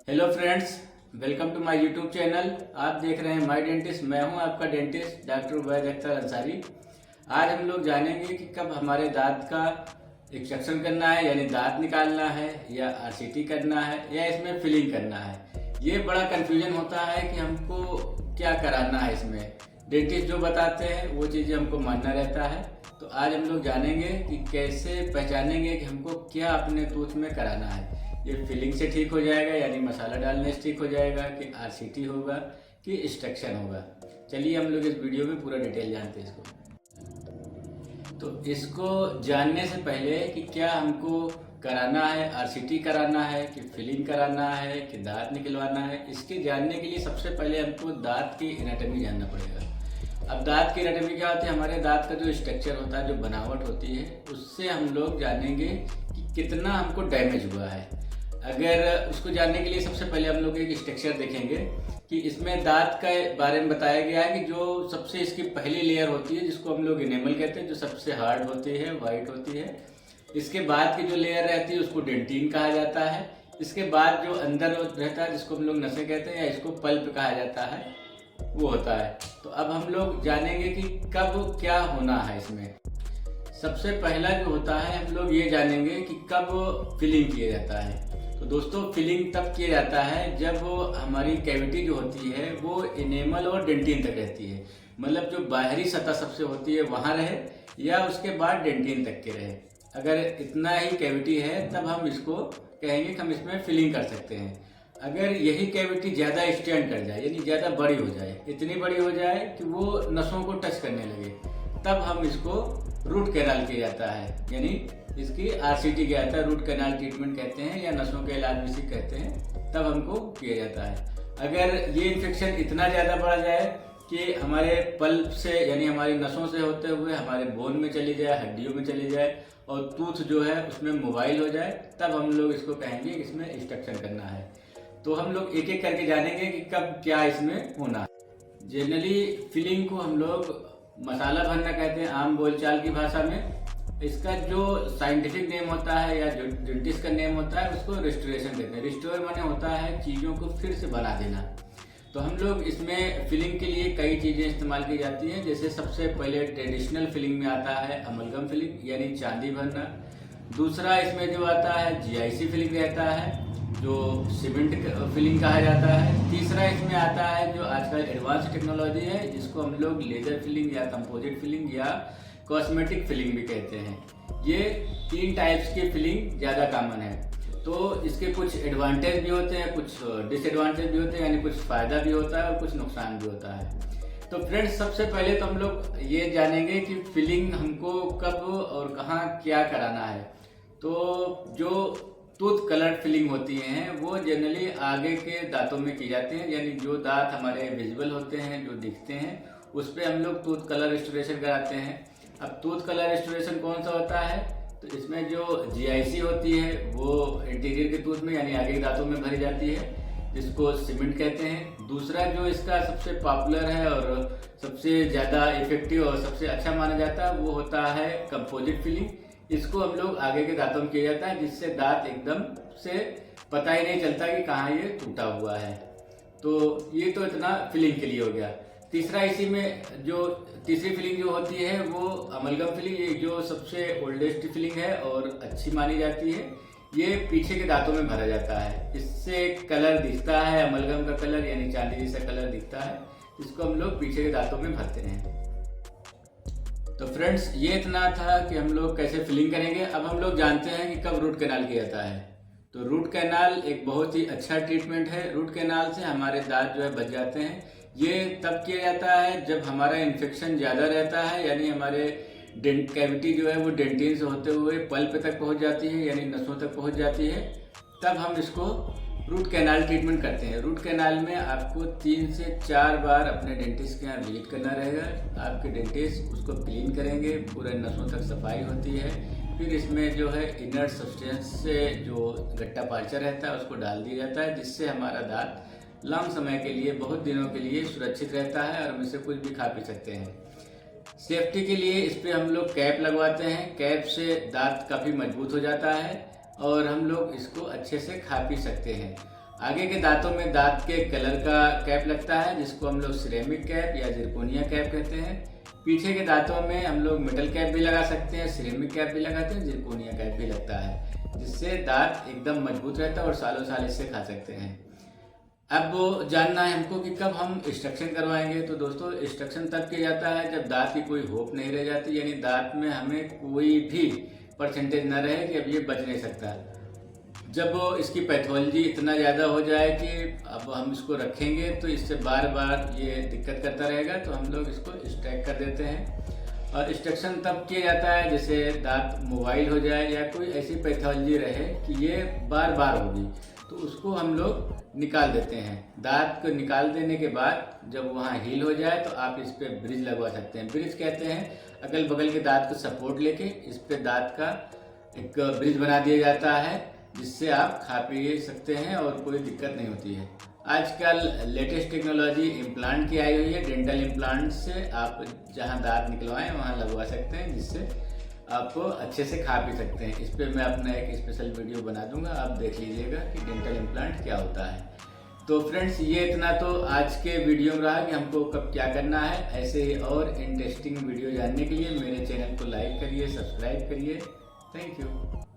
Hello friends, welcome to my YouTube channel. आप देख रहे हैं माय डेंटिस्ट। मैं हूं आपका डेंटिस्ट डॉक्टर उबैद अख्तर अंसारी। आज हम लोग जानेंगे कि कब हमारे दांत का एक्सट्रैक्शन करना है यानी दांत निकालना है, या आरसीटी करना है, या इसमें फिलिंग करना है। ये बड़ा कंफ्यूजन होता है कि हमको क्या कराना है। इसमें डेंटिस्ट जो बताते हैं वो चीज़ें हमको मानना रहता है। तो आज हम लोग जानेंगे कि कैसे पहचानेंगे कि हमको क्या अपने टूथ में कराना है। ये फिलिंग से ठीक हो जाएगा यानी मसाला डालने से ठीक हो जाएगा, कि आरसीटी होगा, कि एक्सट्रैक्शन होगा। चलिए हम लोग इस वीडियो में पूरा डिटेल जानते हैं इसको। तो इसको जानने से पहले कि क्या हमको कराना है, आरसीटी कराना है कि फिलिंग कराना है कि दांत निकलवाना है, इसके जानने के लिए सबसे पहले हमको दांत की एनाटॉमी जानना पड़ेगा। अब दांत की एनाटॉमी क्या होती है? हमारे दांत का जो स्ट्रक्चर होता है, जो बनावट होती है, उससे हम लोग जानेंगे कि कितना हमको डैमेज हुआ है। अगर उसको जानने के लिए सबसे पहले हम लोग एक स्ट्रक्चर देखेंगे कि इसमें दांत के बारे में बताया गया है कि जो सबसे इसकी पहली लेयर होती है, जिसको हम लोग इनेमल कहते हैं, जो सबसे हार्ड होती है, वाइट होती है। इसके बाद की जो लेयर रहती है उसको डेंटिन कहा जाता है। इसके बाद जो अंदर रहता है, जिसको हम लोग नसें कहते हैं, या इसको पल्प कहा जाता है, वो होता है। तो अब हम लोग जानेंगे कि कब क्या होना है इसमें। सबसे पहला जो होता है, हम लोग ये जानेंगे कि कब फिलिंग किया जाता है। तो दोस्तों, फिलिंग तब किया जाता है जब हमारी कैविटी जो होती है वो इनेमल और डेंटिन तक रहती है। मतलब जो बाहरी सतह सबसे होती है वहाँ रहे, या उसके बाद डेंटिन तक के रहे। अगर इतना ही कैविटी है तब हम इसको कहेंगे कि हम इसमें फिलिंग कर सकते हैं। अगर यही कैविटी ज़्यादा एक्सटेंड कर जाए यानी ज़्यादा बड़ी हो जाए, इतनी बड़ी हो जाए कि वो नसों को टच करने लगे, तब हम इसको रूट कैनाल किया जाता है, यानी इसकी आरसीटी किया जाता है। रूट कैनाल ट्रीटमेंट कहते हैं, या नसों के इलाज भी इसे कहते हैं। तब हमको किया जाता है। अगर ये इन्फेक्शन इतना ज़्यादा बढ़ जाए कि हमारे पल्प से यानी हमारी नसों से होते हुए हमारे बोन में चली जाए, हड्डियों में चली जाए, और टूथ जो है उसमें मोबाइल हो जाए, तब हम लोग इसको कहेंगे कि इसमें एक्सट्रैक्शन करना है। तो हम लोग एक एक करके जानेंगे कि कब क्या इसमें होना है। जनरली फिलिंग को हम लोग मसाला भरना कहते हैं आम बोलचाल की भाषा में। इसका जो साइंटिफिक नेम होता है या जो डेंटिस्ट का नेम होता है, उसको रिस्टोरेशन कहते हैं। रिस्टोर माने होता है चीज़ों को फिर से बना देना। तो हम लोग इसमें फिलिंग के लिए कई चीज़ें इस्तेमाल की जाती हैं। जैसे सबसे पहले ट्रेडिशनल फिलिंग में आता है अमलगम फिलिंग यानी चांदी भरना। दूसरा इसमें जो आता है जीआईसी फिलिंग रहता है, जो सीमेंट फिलिंग कहा जाता है। तीसरा इसमें आता है जो आजकल एडवांस टेक्नोलॉजी है, जिसको हम लोग लेजर फिलिंग या कंपोजिट फिलिंग या कॉस्मेटिक फिलिंग भी कहते हैं। ये 3 टाइप्स की फिलिंग ज़्यादा कॉमन है। तो इसके कुछ एडवांटेज भी होते हैं, कुछ डिसएडवांटेज भी होते हैं, यानी कुछ फ़ायदा भी होता है और कुछ नुकसान भी होता है। तो फ्रेंड्स, सबसे पहले तो हम लोग ये जानेंगे कि फिलिंग हमको कब और कहाँ क्या कराना है। तो जो टूथ कलर फिलिंग होती हैं वो जनरली आगे के दांतों में की जाती हैं, यानी जो दांत हमारे विजिबल होते हैं, जो दिखते हैं, उस पर हम लोग टूथ कलर रिस्टोरेशन कराते हैं। अब टूथ कलर रिस्टोरेशन कौन सा होता है? तो इसमें जो जीआईसी होती है वो इंटीरियर के टूथ में यानी आगे के दांतों में भरी जाती है, जिसको सीमेंट कहते हैं। दूसरा जो इसका सबसे पॉपुलर है और सबसे ज़्यादा इफेक्टिव और सबसे अच्छा माना जाता है, वो होता है कंपोजिट फिलिंग। इसको हम लोग आगे के दांतों में किया जाता है, जिससे दांत एकदम से पता ही नहीं चलता कि कहाँ ये टूटा हुआ है। तो ये तो इतना फिलिंग के लिए हो गया। तीसरा इसी में जो तीसरी फिलिंग जो होती है वो अमलगम फिलिंग, ये जो सबसे ओल्डेस्ट फिलिंग है और अच्छी मानी जाती है। ये पीछे के दांतों में भरा जाता है। इससे कलर दिखता है, अमलगम का कलर यानी चांदी जैसा कलर दिखता है, इसको हम लोग पीछे के दांतों में भरते हैं। तो फ्रेंड्स, ये इतना था कि हम लोग कैसे फिलिंग करेंगे। अब हम लोग जानते हैं कि कब रूट कैनाल किया जाता है। तो रूट कैनाल एक बहुत ही अच्छा ट्रीटमेंट है। रूट कैनाल से हमारे दांत जो है बच जाते हैं। ये तब किया जाता है जब हमारा इन्फेक्शन ज़्यादा रहता है, यानी हमारे कैविटी जो है वो डेंटिन से होते हुए पल्प तक पहुंच जाती है, यानी नसों तक पहुंच जाती है। तब हम इसको रूट कैनाल ट्रीटमेंट करते हैं। रूट कैनाल में आपको 3 से 4 बार अपने डेंटिस्ट के यहाँ विजिट करना रहेगा। आपके डेंटिस्ट उसको क्लीन करेंगे, पूरे नसों तक सफाई होती है। फिर इसमें जो है इनर्ट सब्सटेंस से जो गट्टा पार्चर रहता है उसको डाल दिया जाता है, जिससे हमारा दांत लंबे समय के लिए, बहुत दिनों के लिए सुरक्षित रहता है और हम इसे कुछ भी खा पी सकते हैं। सेफ्टी के लिए इस पर हम लोग कैप लगवाते हैं। कैप से दांत काफ़ी मजबूत हो जाता है और हम लोग इसको अच्छे से खा पी सकते हैं। आगे के दांतों में दांत के कलर का कैप लगता है, जिसको हम लोग सिरेमिक कैप या जिरकोनिया कैप कहते हैं। पीछे के दांतों में हम लोग मेटल कैप भी लगा सकते हैं, सिरेमिक कैप भी लगाते हैं, जिरकोनिया कैप भी लगता है, जिससे दांत एकदम मजबूत रहता है और सालों साल इससे खा सकते हैं। अब वो जानना है हमको कि कब हम एक्सट्रैक्शन करवाएंगे। तो दोस्तों, एक्सट्रैक्शन तब किया जाता है जब दांत की कोई होप नहीं रह जाती, यानी दांत में हमें कोई भी परसेंटेज न रहे कि अब ये बच नहीं सकता। जब वो इसकी पैथोलॉजी इतना ज़्यादा हो जाए कि अब हम इसको रखेंगे तो इससे बार बार ये दिक्कत करता रहेगा, तो हम लोग इसको एक्सट्रैक्ट कर देते हैं। और एक्सट्रैक्शन तब किया जाता है जैसे दांत मोबाइल हो जाए या कोई ऐसी पैथोलॉजी रहे कि ये बार बार होगी, तो उसको हम लोग निकाल देते हैं। दांत को निकाल देने के बाद जब वहाँ हील हो जाए तो आप इस पर ब्रिज लगवा सकते हैं। ब्रिज कहते हैं अगल बगल के दांत को सपोर्ट लेके इस पे दांत का एक ब्रिज बना दिया जाता है, जिससे आप खा पी सकते हैं और कोई दिक्कत नहीं होती है। आजकल लेटेस्ट टेक्नोलॉजी इम्प्लांट की आई हुई है। डेंटल इम्प्लांट से आप जहां दांत निकलवाएं वहां लगवा सकते हैं, जिससे आपको अच्छे से खा पी सकते हैं। इस पर मैं अपना एक स्पेशल वीडियो बना दूंगा, आप देख लीजिएगा कि डेंटल इम्प्लांट क्या होता है। तो फ्रेंड्स, ये इतना तो आज के वीडियो में रहा कि हमको कब क्या करना है। ऐसे ही और इंटरेस्टिंग वीडियो जानने के लिए मेरे चैनल को लाइक करिए, सब्सक्राइब करिए। Thank you.